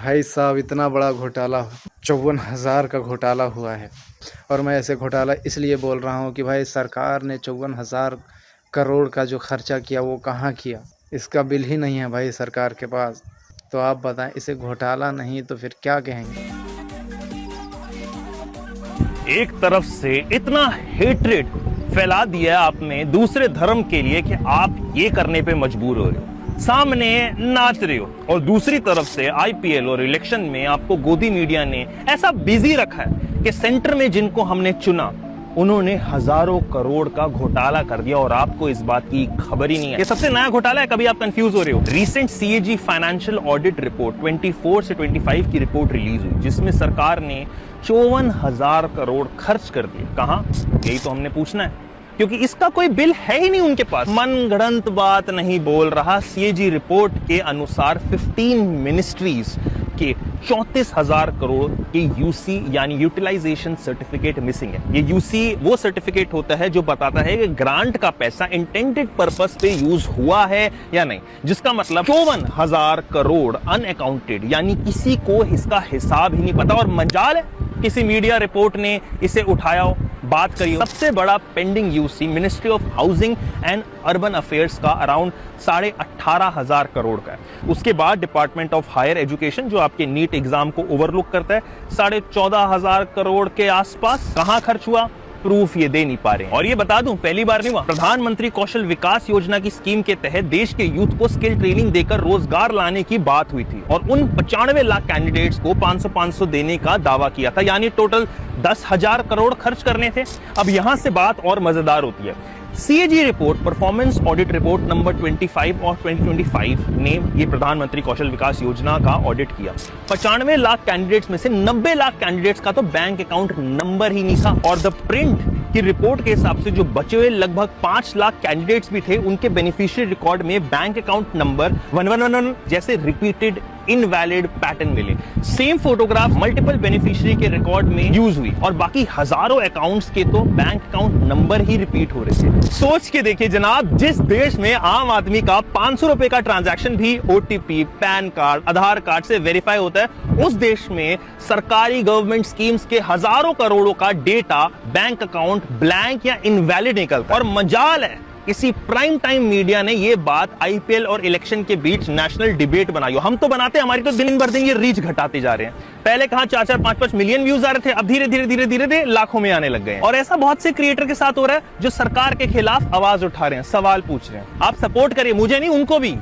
भाई साहब इतना बड़ा घोटाला 54,000 का घोटाला हुआ है। और मैं ऐसे घोटाला इसलिए बोल रहा हूँ कि भाई सरकार ने 54,000 करोड़ का जो खर्चा किया वो कहाँ किया, इसका बिल ही नहीं है भाई सरकार के पास। तो आप बताएं, इसे घोटाला नहीं तो फिर क्या कहेंगे। एक तरफ से इतना हेट्रेड फैला दिया आपने दूसरे धर्म के लिए कि आप ये करने पे मजबूर हो रहे हो, सामने नाच रहे हो, और दूसरी तरफ से आईपीएल और इलेक्शन में आपको गोदी मीडिया ने ऐसा बिजी रखा है कि सेंटर में जिनको हमने चुना उन्होंने हजारों करोड़ का घोटाला कर दिया और आपको इस बात की खबर ही नहीं है। ये सबसे नया घोटाला है, कभी आप कंफ्यूज हो रहे हो। Recent CAG financial audit report 24 से 25 की रिपोर्ट रिलीज हुई, जिसमें सरकार ने 54,000 करोड़ खर्च कर दिए। कहां? यही तो हमने पूछना है, क्योंकि इसका कोई बिल है ही नहीं उनके पास। मनगढ़ंत बात नहीं बोल रहा। सीएजी रिपोर्ट के अनुसार 15 मिनिस्ट्रीज के 34,000 करोड़ के यूसी यानी यूटिलाइजेशन सर्टिफिकेट मिसिंग है। ये यूसी वो सर्टिफिकेट होता है जो बताता है कि ग्रांट का पैसा इंटेंडेड पर्पस पे यूज हुआ है या नहीं, जिसका मतलब 54,000 करोड़ अनअकाउंटेड, यानी किसी को इसका हिसाब ही नहीं पता। और मजाल है किसी मीडिया रिपोर्ट ने इसे उठाया हो, बात करिए। सबसे बड़ा pending UC ministry of housing and urban affairs का अराउंड 18,500 करोड़ का है। उसके बाद डिपार्टमेंट ऑफ हायर एजुकेशन जो आपके नीट एग्जाम को ओवरलुक करता है, 14,500 करोड़ के आसपास। कहां खर्च हुआ, प्रूफ ये दे नहीं पा रहे हैं। और ये बता दूं, पहली बार नहीं हुआ। प्रधानमंत्री कौशल विकास योजना की स्कीम के तहत देश के यूथ को स्किल ट्रेनिंग देकर रोजगार लाने की बात हुई थी, और उन 95 लाख कैंडिडेट्स को 500-500 देने का दावा किया था, यानी टोटल 10,000 करोड़ खर्च करने थे। अब यहां से बात और मजेदार होती है। CAG report, performance audit report number 25 और 2025 ने ये प्रधानमंत्री कौशल विकास योजना का ऑडिट किया। 95 लाख कैंडिडेट्स में से 90 लाख कैंडिडेट्स का तो बैंक अकाउंट नंबर ही नहीं था, और द प्रिंट की रिपोर्ट के हिसाब से जो बचे हुए लगभग 5 लाख कैंडिडेट्स भी थे, उनके बेनिफिशियरी रिकॉर्ड में बैंक अकाउंट नंबर 111 जैसे रिपीटेड इनवैलिड पैटर्न मिले। सेम फोटोग्राफ मल्टीपल बेनिफिशियरी के रिकॉर्ड में यूज हुई, और बाकी हजारों अकाउंट्स के तो बैंक अकाउंट नंबर ही रिपीट हो रहे थे। सोच के देखिए जनाब, जिस देश में आम आदमी का 500 रुपए का ट्रांजैक्शन भी ओटीपी, पैन कार्ड, आधार कार्ड से वेरीफाई होता है, उस देश में सरकारी गवर्नमेंट स्कीम्स के हजारों करोड़ों का डेटा बैंक अकाउंट ब्लैंक या इनवैलिड निकलता है। और मजाल है किसी प्राइम टाइम मीडिया ने ये बात आईपीएल और इलेक्शन के बीच नेशनल डिबेट बनाई हो। हम तो बनाते हैं, हमारी तो दिन भर दिन ये रीच घटाते जा रहे हैं। पहले कहां 4-4, 5-5 मिलियन व्यूज आ रहे थे, अब धीरे धीरे लाखों में आने लग गए हैं। और ऐसा बहुत से क्रिएटर के साथ हो रहा है जो सरकार के खिलाफ आवाज उठा रहे हैं, सवाल पूछ रहे हैं। आप सपोर्ट करिए, मुझे नहीं, उनको भी।